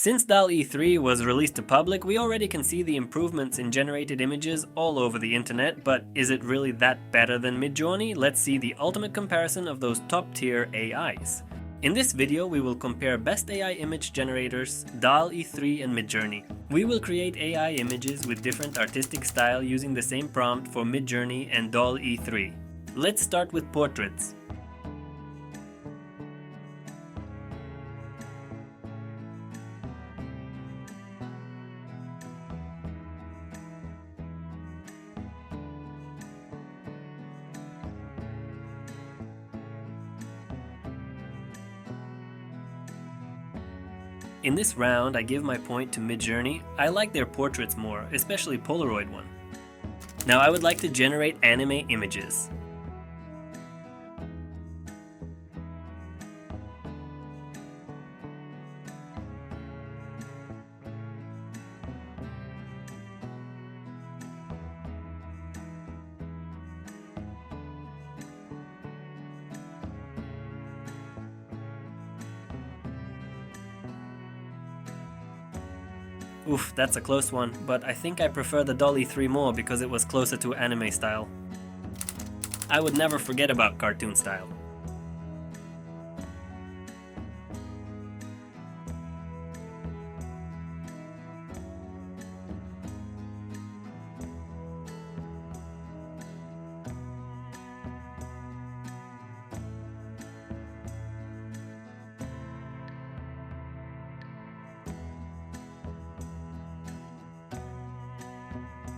Since DALL-E 3 was released to public, we already can see the improvements in generated images all over the internet, but is it really that better than Midjourney? Let's see the ultimate comparison of those top-tier AIs. In this video, we will compare best AI image generators, DALL-E 3 and Midjourney. We will create AI images with different artistic style using the same prompt for Midjourney and DALL-E 3. Let's start with portraits. In this round, I give my point to Midjourney. I like their portraits more, especially Polaroid one. Now I would like to generate anime images. Oof, that's a close one, but I think I prefer the DALL-E 3 more because it was closer to anime style. I would never forget about cartoon style.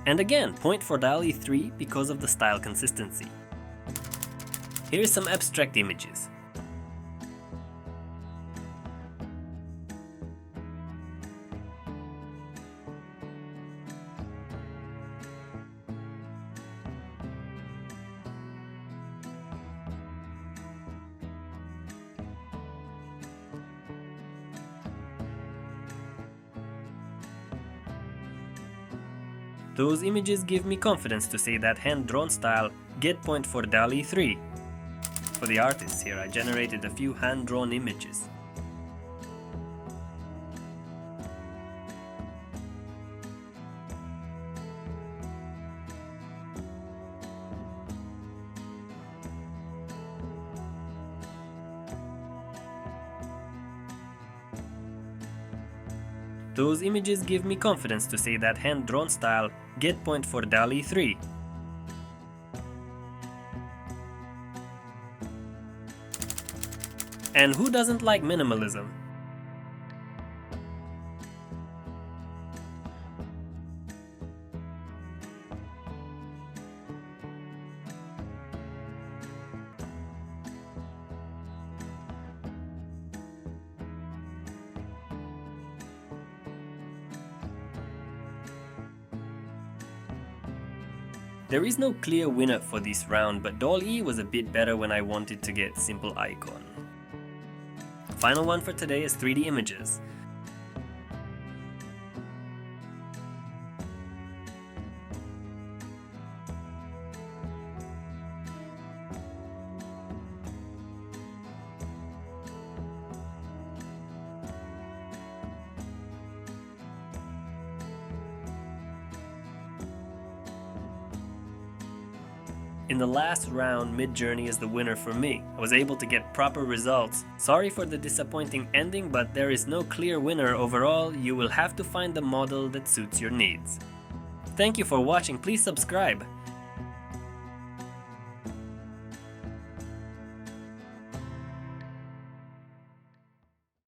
And again, point for DALL-E 3 because of the style consistency. Here's some abstract images. Those images give me confidence to say that hand-drawn style, get point for DALL-E 3. For the artists here, I generated a few hand-drawn images. Those images give me confidence to say that hand-drawn style, get point for DALL-E 3. And who doesn't like minimalism? There is no clear winner for this round, but DALL-E was a bit better when I wanted to get simple icon. Final one for today is 3D images. In the last round, Midjourney is the winner for me. I was able to get proper results. Sorry for the disappointing ending, but there is no clear winner overall. You will have to find the model that suits your needs. Thank you for watching. Please subscribe.